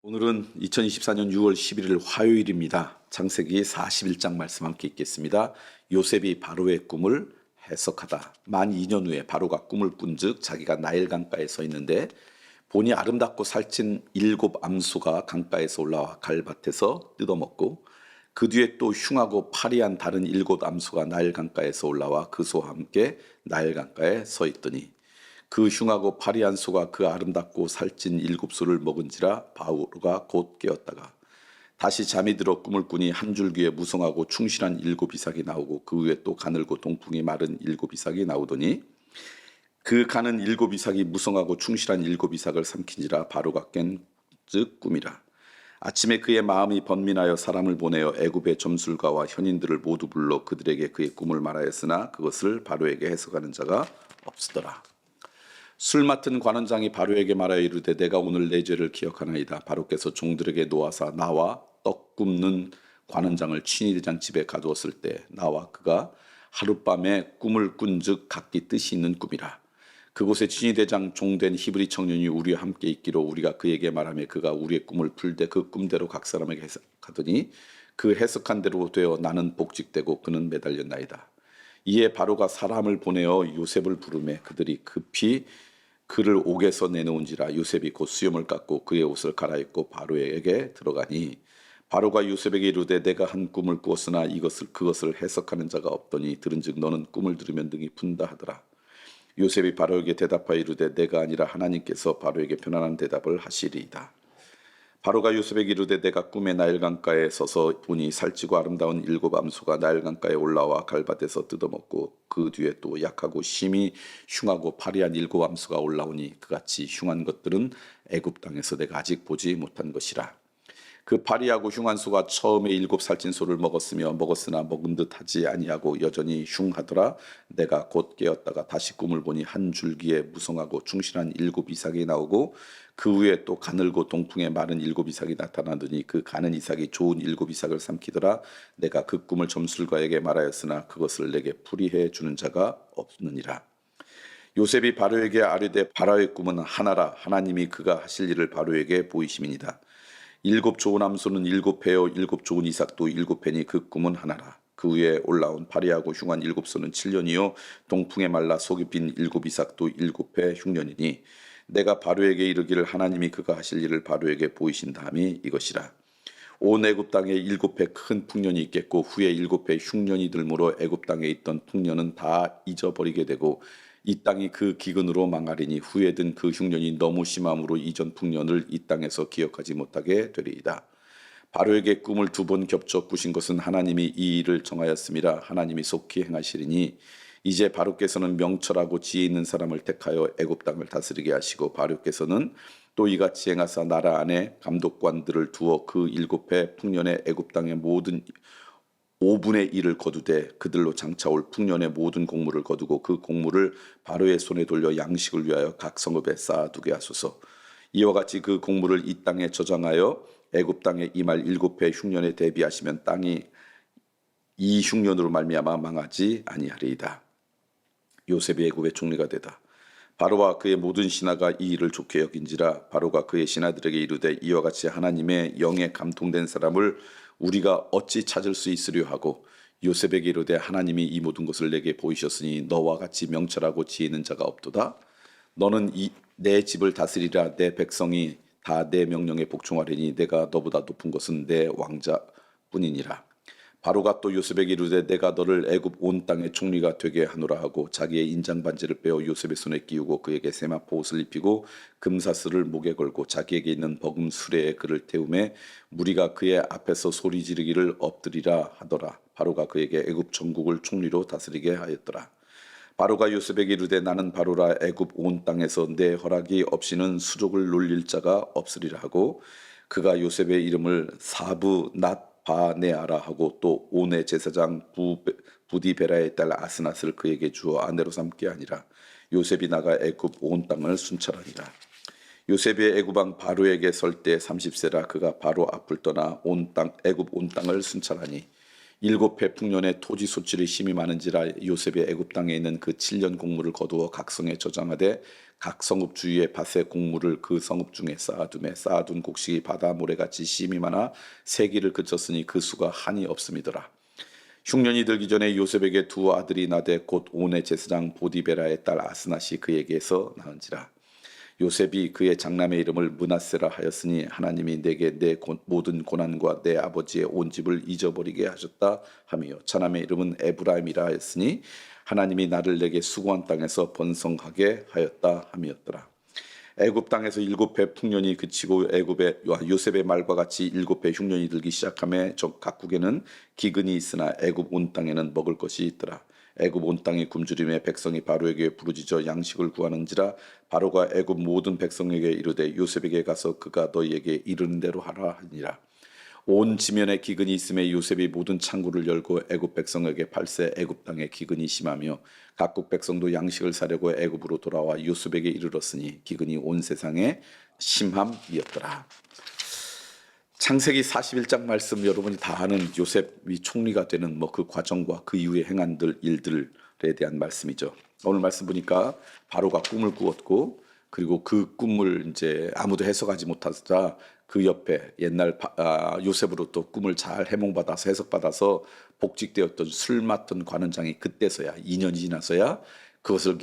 오늘은 2024년 6월 11일 화요일입니다. 창세기 41장 말씀 함께 읽겠습니다. 요셉이 바로의 꿈을 해석하다. 만 2년 후에 바로가 꿈을 꾼즉 자기가 나일 강가에 서 있는데 보니 아름답고 살찐 7 암소가 강가에서 올라와 갈밭에서 뜯어먹고 그 뒤에 또 흉하고 파리한 다른 7 암소가 나일 강가에서 올라와 그 소와 함께 나일 강가에 서 있더니 그 흉하고 파리한 소가 그 아름답고 살찐 7소를 먹은지라 바로가 곧 깨었다가 다시 잠이 들어 꿈을 꾸니 한 줄기에 무성하고 충실한 7이삭이 나오고 그 위에 또 가늘고 동풍이 마른 7이삭이 나오더니 그 가는 7이삭이 무성하고 충실한 7이삭을 삼킨지라 바로가 깬즉 꿈이라. 아침에 그의 마음이 번민하여 사람을 보내어 애굽의 점술가와 현인들을 모두 불러 그들에게 그의 꿈을 말하였으나 그것을 바로에게 해석하는 자가 없으더라. 술 맡은 관원장이 바로에게 말하여 이르되 내가 오늘 내 죄를 기억하나이다. 바로께서 종들에게 놓아사 나와 떡 굽는 관원장을 친위대장 집에 가두었을 때 나와 그가 하룻밤에 꿈을 꾼즉 각기 뜻이 있는 꿈이라. 그곳에 친위대장 종된 히브리 청년이 우리와 함께 있기로 우리가 그에게 말하며 그가 우리의 꿈을 풀되 그 꿈대로 각 사람에게 해석하더니 그 해석한 대로 되어 나는 복직되고 그는 매달렸나이다. 이에 바로가 사람을 보내어 요셉을 부르매 그들이 급히 그를 옥에서 내놓은지라. 요셉이 곧 수염을 깎고 그의 옷을 갈아입고 바로에게 들어가니 바로가 요셉에게 이르되 내가 한 꿈을 꾸었으나 그것을 해석하는 자가 없더니 들은즉 너는 꿈을 들으면 능히 푼다 하더라. 요셉이 바로에게 대답하여 이르되 내가 아니라 하나님께서 바로에게 편안한 대답을 하시리이다. 바로가 요셉에게 이르되 내가 꿈에 나일 강가에 서서 보니 살찌고 아름다운 7 암소가 나일 강가에 올라와 갈밭에서 뜯어먹고 그 뒤에 또 약하고 심히 흉하고 파리한 7 암소가 올라오니 그같이 흉한 것들은 애굽 땅에서 내가 아직 보지 못한 것이라. 그 파리하고 흉한 소가 처음에 7 살찐 소를 먹었으나 먹은 듯 하지 아니하고 여전히 흉하더라. 내가 곧 깨었다가 다시 꿈을 보니 한 줄기에 무성하고 충실한 7이삭이 나오고 그 위에 또 가늘고 동풍에 마른 7이삭이 나타나더니 그 가는 이삭이 좋은 7이삭을 삼키더라. 내가 그 꿈을 점술가에게 말하였으나 그것을 내게 풀이해 주는 자가 없느니라. 요셉이 바로에게 아뢰되 바로의 꿈은 하나라. 하나님이 그가 하실 일을 바로에게 보이심이니이다. 7 좋은 암소는 7회요 7 좋은 이삭도 7회니 그 꿈은 하나라. 그 위에 올라온 파리하고 흉한 7소는 7년이요 동풍에 말라 속이 빈 7이삭도 7회 흉년이니 내가 바로에게 이르기를 하나님이 그가 하실 일을 바로에게 보이신다함이 이것이라. 온 애굽 땅에 7회 큰 풍년이 있겠고 후에 7회 흉년이 들므로 애굽 땅에 있던 풍년은 다 잊어버리게 되고 이 땅이 그 기근으로 망하리니 후에 든 그 흉년이 너무 심함으로 이전 풍년을 이 땅에서 기억하지 못하게 되리이다. 바로에게 꿈을 2번 겹쳐 꾸신 것은 하나님이 이 일을 정하였음이라. 하나님이 속히 행하시리니 이제 바로께서는 명철하고 지혜 있는 사람을 택하여 애굽 땅을 다스리게 하시고 바로께서는 또 이같이 행하사 나라 안에 감독관들을 두어 그 7회 풍년의 애굽 땅의 모든 5분의 1을 거두되 그들로 장차올 풍년의 모든 곡물을 거두고 그 곡물을 바로의 손에 돌려 양식을 위하여 각 성읍에 쌓아두게 하소서. 이와 같이 그 곡물을 이 땅에 저장하여 애굽 땅에 임할 7회 흉년에 대비하시면 땅이 이 흉년으로 말미암아 망하지 아니하리이다. 요셉이 애굽의 총리가 되다. 바로와 그의 모든 신하가 이 일을 좋게 여긴지라. 바로가 그의 신하들에게 이르되 이와 같이 하나님의 영에 감동된 사람을 우리가 어찌 찾을 수 있으려 하고 요셉에게 이르되 하나님이 이 모든 것을 내게 보이셨으니 너와 같이 명철하고 지혜 있는 자가 없도다. 너는 내 집을 다스리라. 내 백성이 다 내 명령에 복종하리니 내가 너보다 높은 것은 내 왕자뿐이니라. 바로가 또 요셉에게 이르되 내가 너를 애굽 온 땅의 총리가 되게 하노라 하고 자기의 인장 반지를 빼어 요셉의 손에 끼우고 그에게 세마포 옷을 입히고 금사슬을 목에 걸고 자기에게 있는 버금 수레에 그를 태우매 무리가 그의 앞에서 소리 지르기를 엎드리라 하더라. 바로가 그에게 애굽 전국을 총리로 다스리게 하였더라. 바로가 요셉에게 이르되 나는 바로라. 애굽 온 땅에서 내 허락이 없이는 수족을 놀릴 자가 없으리라 하고 그가 요셉의 이름을 사부 낫 바네아라 하고 또 온의 제사장 부디베라의 딸 아스낫을 그에게 주어 아내로 삼게 하니라. 요셉이 나가 애굽 온 땅을 순찰하니라. 요셉이 애굽 왕 바로에게 설 때 30세라. 그가 바로 앞을 떠나 애굽 온 땅을 순찰하니 일곱 해 풍년에 토지 소출이 심히 많은지라 요셉이 애굽 땅에 있는 그 7년 곡물을 거두어 각 성에 저장하되 각 성읍 주위에 밭에 곡물을 그 성읍 중에 쌓아두매 쌓아둔 곡식이 바다 모래같이 심히 많아 세기를 그쳤으니 그 수가 한이 없음이더라. 흉년이 들기 전에 요셉에게 두 아들이 나되 곧 온의 제사장 보디베라의 딸 아스낫이 그에게서 낳은지라. 요셉이 그의 장남의 이름을 므낫세라 하였으니 하나님이 내게 내 모든 고난과 내 아버지의 온 집을 잊어버리게 하셨다 하며 차남의 이름은 에브라임이라 하였으니 하나님이 나를 내게 수고한 땅에서 번성하게 하였다 함이었더라. 애굽 땅에서 일곱 해 풍년이 그치고 애굽의 요셉의 말과 같이 일곱 해 흉년이 들기 시작하며 각국에는 기근이 있으나 애굽 온 땅에는 먹을 것이 있더라. 애굽 온 땅이 굶주림에 백성이 바로에게 부르짖어 양식을 구하는지라 바로가 애굽 모든 백성에게 이르되 요셉에게 가서 그가 너희에게 이르는 대로 하라 하니라. 온 지면에 기근이 있음에 요셉이 모든 창구를 열고 애굽 백성에게 팔세 애굽 땅에 기근이 심하며 각국 백성도 양식을 사려고 애굽으로 돌아와 요셉에게 이르렀으니 기근이 온 세상에 심함이었더라. 창세기 41장 말씀 여러분이 다 아는 요셉이 총리가 되는 그 과정과 그 이후에 행한 일들에 대한 말씀이죠. 오늘 말씀 보니까 바로가 꿈을 꾸었고 그리고 그 꿈을 이제 아무도 해석하지 못하자 그 옆에 옛날 요셉으로 또 꿈을 잘 해몽받아서 해석받아서 복직되었던 술 맡은 관원장이 그때서야 2년이 지나서야 그것을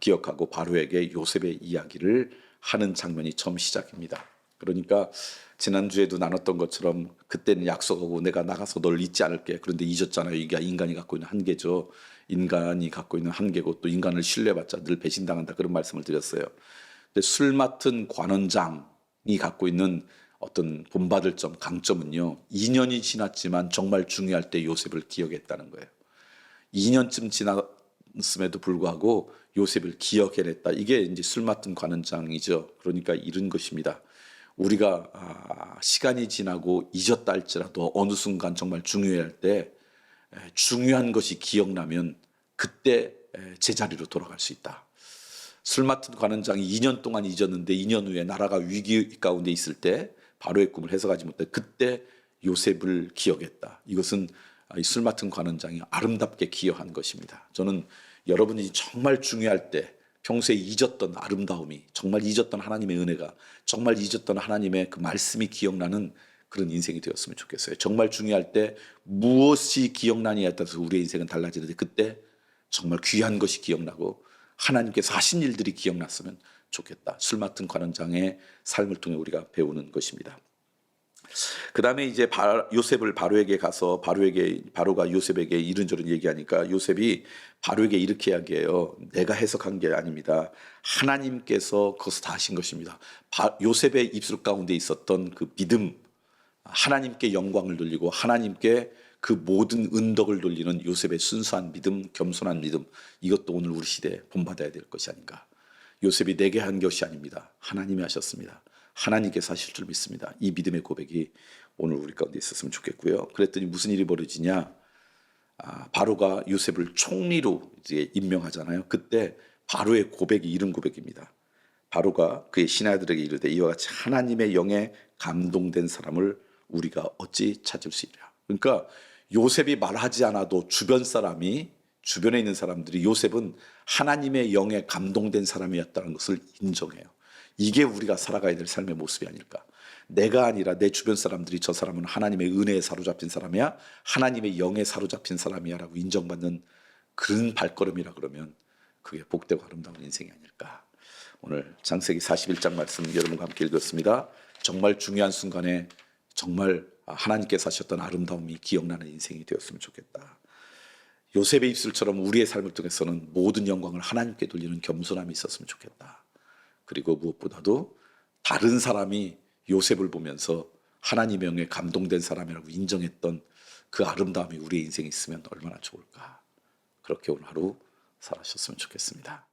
기억하고 바로에게 요셉의 이야기를 하는 장면이 처음 시작입니다. 그러니까 지난주에도 나눴던 것처럼 그때는 약속하고 내가 나가서 널 잊지 않을게. 그런데 잊었잖아요. 이게 인간이 갖고 있는 한계죠. 인간이 갖고 있는 한계고 또 인간을 신뢰받자 늘 배신당한다. 그런 말씀을 드렸어요. 근데 술 맡은 관원장이 갖고 있는 어떤 본받을 점, 강점은요. 2년이 지났지만 정말 중요할 때 요셉을 기억했다는 거예요. 2년쯤 지났음에도 불구하고 요셉을 기억해냈다. 이게 이제 술 맡은 관원장이죠. 그러니까 이런 것입니다. 우리가 시간이 지나고 잊었다 할지라도 어느 순간 정말 중요할 때 중요한 것이 기억나면 그때 제자리로 돌아갈 수 있다. 술 맡은 관원장이 2년 동안 잊었는데 2년 후에 나라가 위기 가운데 있을 때 바로의 꿈을 해석하지 못해 그때 요셉을 기억했다. 이것은 술 맡은 관원장이 아름답게 기여한 것입니다. 저는 여러분이 정말 중요할 때 평소에 잊었던 아름다움이 정말 잊었던 하나님의 은혜가 정말 잊었던 하나님의 그 말씀이 기억나는 그런 인생이 되었으면 좋겠어요. 정말 중요할 때 무엇이 기억나냐에 따라서 우리의 인생은 달라지는데 그때 정말 귀한 것이 기억나고 하나님께서 하신 일들이 기억났으면 좋겠다. 술 맡은 관원장의 삶을 통해 우리가 배우는 것입니다. 그 다음에 이제 요셉을 바로에게 가서 바로가 요셉에게 이런저런 얘기하니까 요셉이 바로에게 이렇게 이야기해요. 내가 해석한 게 아닙니다. 하나님께서 그것을 다 하신 것입니다. 요셉의 입술 가운데 있었던 그 믿음, 하나님께 영광을 돌리고 하나님께 그 모든 은덕을 돌리는 요셉의 순수한 믿음, 겸손한 믿음, 이것도 오늘 우리 시대에 본받아야 될 것이 아닌가. 요셉이 내게 한 것이 아닙니다. 하나님이 하셨습니다. 하나님께서 하실 줄 믿습니다. 이 믿음의 고백이 오늘 우리 가운데 있었으면 좋겠고요. 그랬더니 무슨 일이 벌어지냐? 바로가 요셉을 총리로 이제 임명하잖아요. 그때 바로의 고백이 이런 고백입니다. 바로가 그의 신하들에게 이르되 이와 같이 하나님의 영에 감동된 사람을 우리가 어찌 찾을 수 있랴. 그러니까 요셉이 말하지 않아도 주변에 있는 사람들이 요셉은 하나님의 영에 감동된 사람이었다는 것을 인정해요. 이게 우리가 살아가야 될 삶의 모습이 아닐까. 내가 아니라 내 주변 사람들이 저 사람은 하나님의 은혜에 사로잡힌 사람이야, 하나님의 영에 사로잡힌 사람이야 라고 인정받는 그런 발걸음이라 그러면 그게 복되고 아름다운 인생이 아닐까. 오늘 창세기 41장 말씀 여러분과 함께 읽었습니다. 정말 중요한 순간에 정말 하나님께서 하셨던 아름다움이 기억나는 인생이 되었으면 좋겠다. 요셉의 입술처럼 우리의 삶을 통해서는 모든 영광을 하나님께 돌리는 겸손함이 있었으면 좋겠다. 그리고 무엇보다도 다른 사람이 요셉을 보면서 하나님의 영에 감동된 사람이라고 인정했던 그 아름다움이 우리의 인생에 있으면 얼마나 좋을까. 그렇게 오늘 하루 살아셨으면 좋겠습니다.